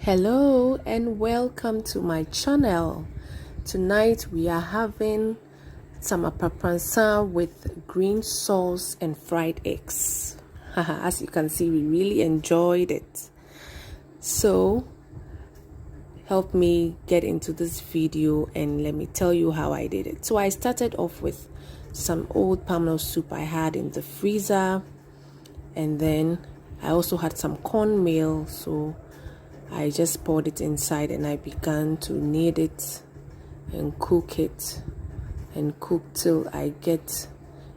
Hello and welcome to my channel. Tonight we are having some Apapransa with green sauce and fried eggs. As you can see, we really enjoyed it. So help me get into this video and let me tell you how I did it. So I started off with some old palm nut soup I had in the freezer, and then I also had some cornmeal, so I just poured it inside and I began to knead it and cook it and cook till I get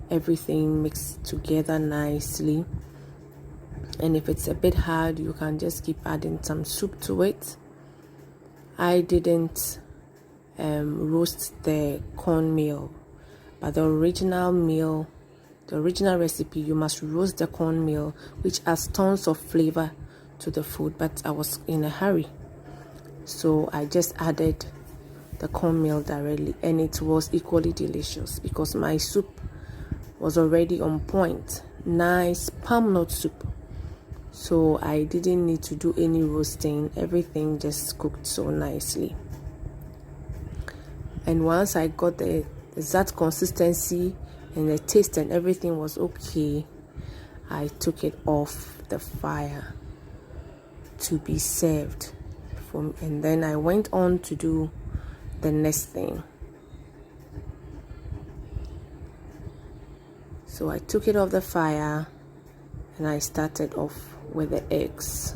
everything mixed together nicely. And if it's a bit hard, you can just keep adding some soup to it. I didn't roast the cornmeal, but the original recipe, you must roast the cornmeal, which adds tons of flavor to the food, but I was in a hurry, so I just added the cornmeal directly, and it was equally delicious because my soup was already on point. Nice palm nut soup, so I didn't need to do any roasting. Everything just cooked so nicely, and once I got the exact consistency and the taste and everything was okay, I took it off the fire to be served and then I went on to do the next thing. So I took it off the fire and I started off with the eggs.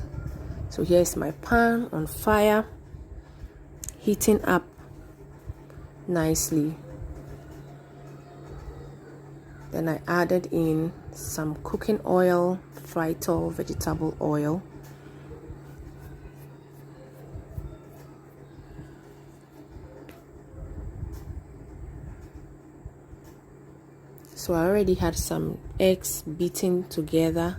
So here's my pan on fire, heating up nicely. Then I added in some cooking oil, fried vegetable oil. So I already had some eggs beaten together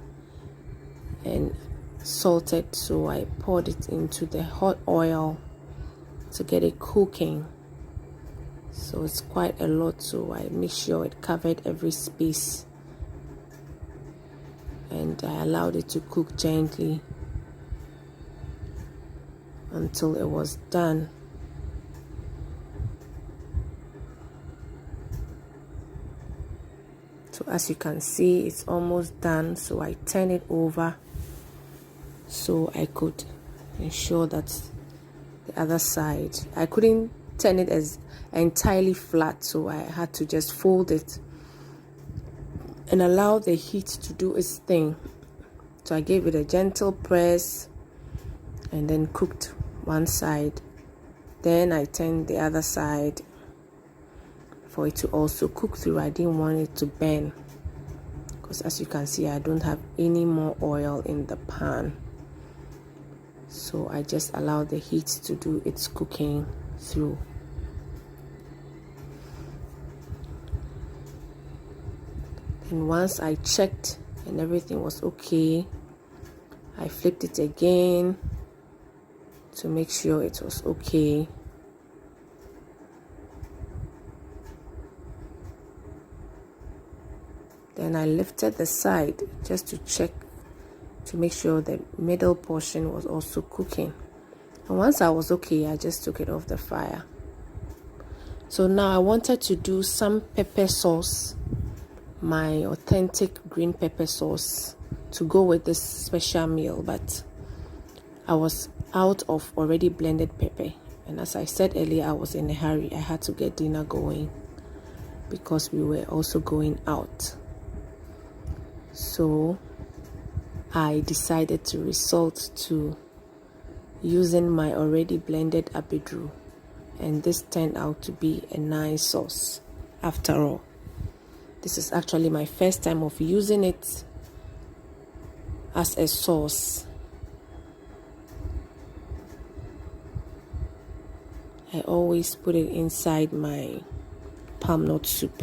and salted, so I poured it into the hot oil to get it cooking. So it's quite a lot, so I make sure it covered every space, and I allowed it to cook gently until it was done. So as you can see, it's almost done, so I turn it over so I could ensure that the other side, I couldn't turn it as entirely flat, so I had to just fold it and allow the heat to do its thing. So I gave it a gentle press and then cooked one side. Then I turned the other side for it to also cook through. I didn't want it to burn because, as you can see, I don't have any more oil in the pan, so I just allow the heat to do its cooking through. And once I checked and everything was okay, I flipped it again to make sure it was okay. Then I lifted the side just to check to make sure the middle portion was also cooking. And once I was okay, I just took it off the fire. So now I wanted to do some pepper sauce, my authentic green pepper sauce, to go with this special meal, but I was out of already blended pepper, and as I said earlier, I was in a hurry. I had to get dinner going because we were also going out. So I decided to resort to using my already blended Abedru, and this turned out to be a nice sauce. After all, this is actually my first time of using it as a sauce. I always put it inside my palm nut soup,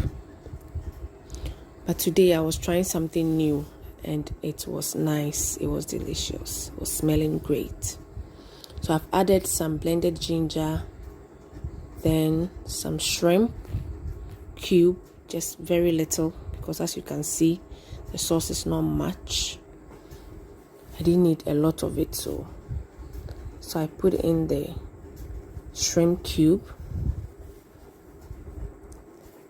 but today I was trying something new and it was nice. It was delicious. It was smelling great. So I've added some blended ginger, then some shrimp cube, just very little, because as you can see, the sauce is not much. I didn't need a lot of it, so So I put in the shrimp cube.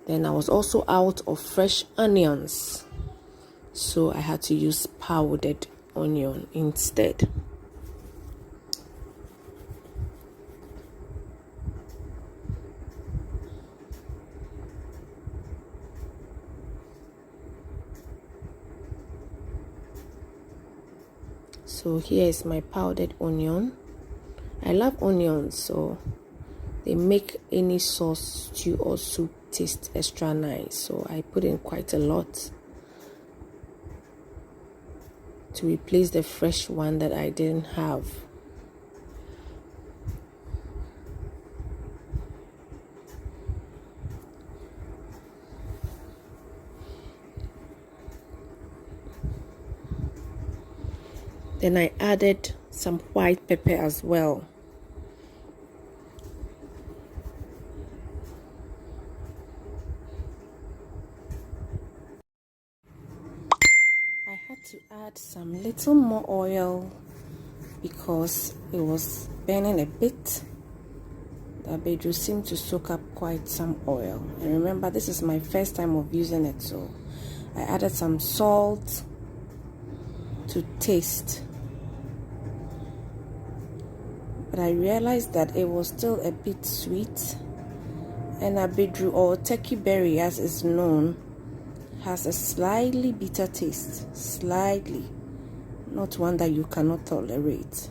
Then I was also out of fresh onions, so I had to use powdered onion instead. So here is my powdered onion. I love onions, so they make any sauce, stew or soup taste extra nice. So I put in quite a lot to replace the fresh one that I didn't have. Then I added some white pepper as well. I had to add some little more oil because it was burning a bit. The Abedru seemed to soak up quite some oil. And remember, this is my first time of using it, so I added some salt to taste. But I realized that it was still a bit sweet, and Abedru, or turkey berry as is known, has a slightly bitter taste, slightly, not one that you cannot tolerate.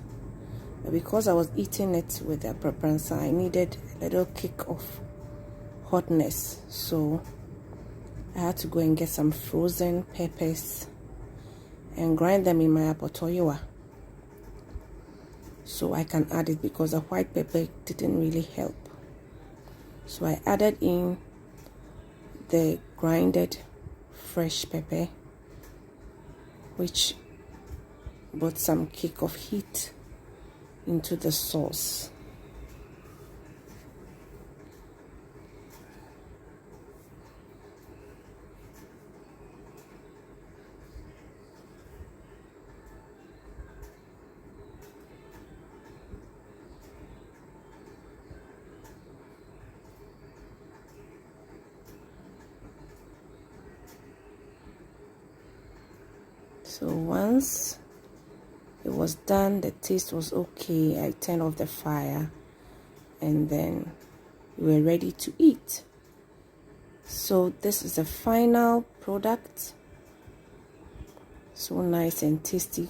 But because I was eating it with the Aprapransa, I needed a little kick of hotness, so I had to go and get some frozen peppers and grind them in my apotoyewa, so I can add it, because the white pepper didn't really help. So I added in the grinded fresh pepper, which brought some kick of heat into the sauce. So once it was done, the taste was okay, I turned off the fire, and then we were ready to eat. So this is the final product. So nice and tasty.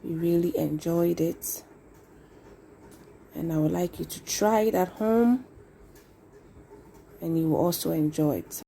We really enjoyed it, and I would like you to try it at home, and you will also enjoy it.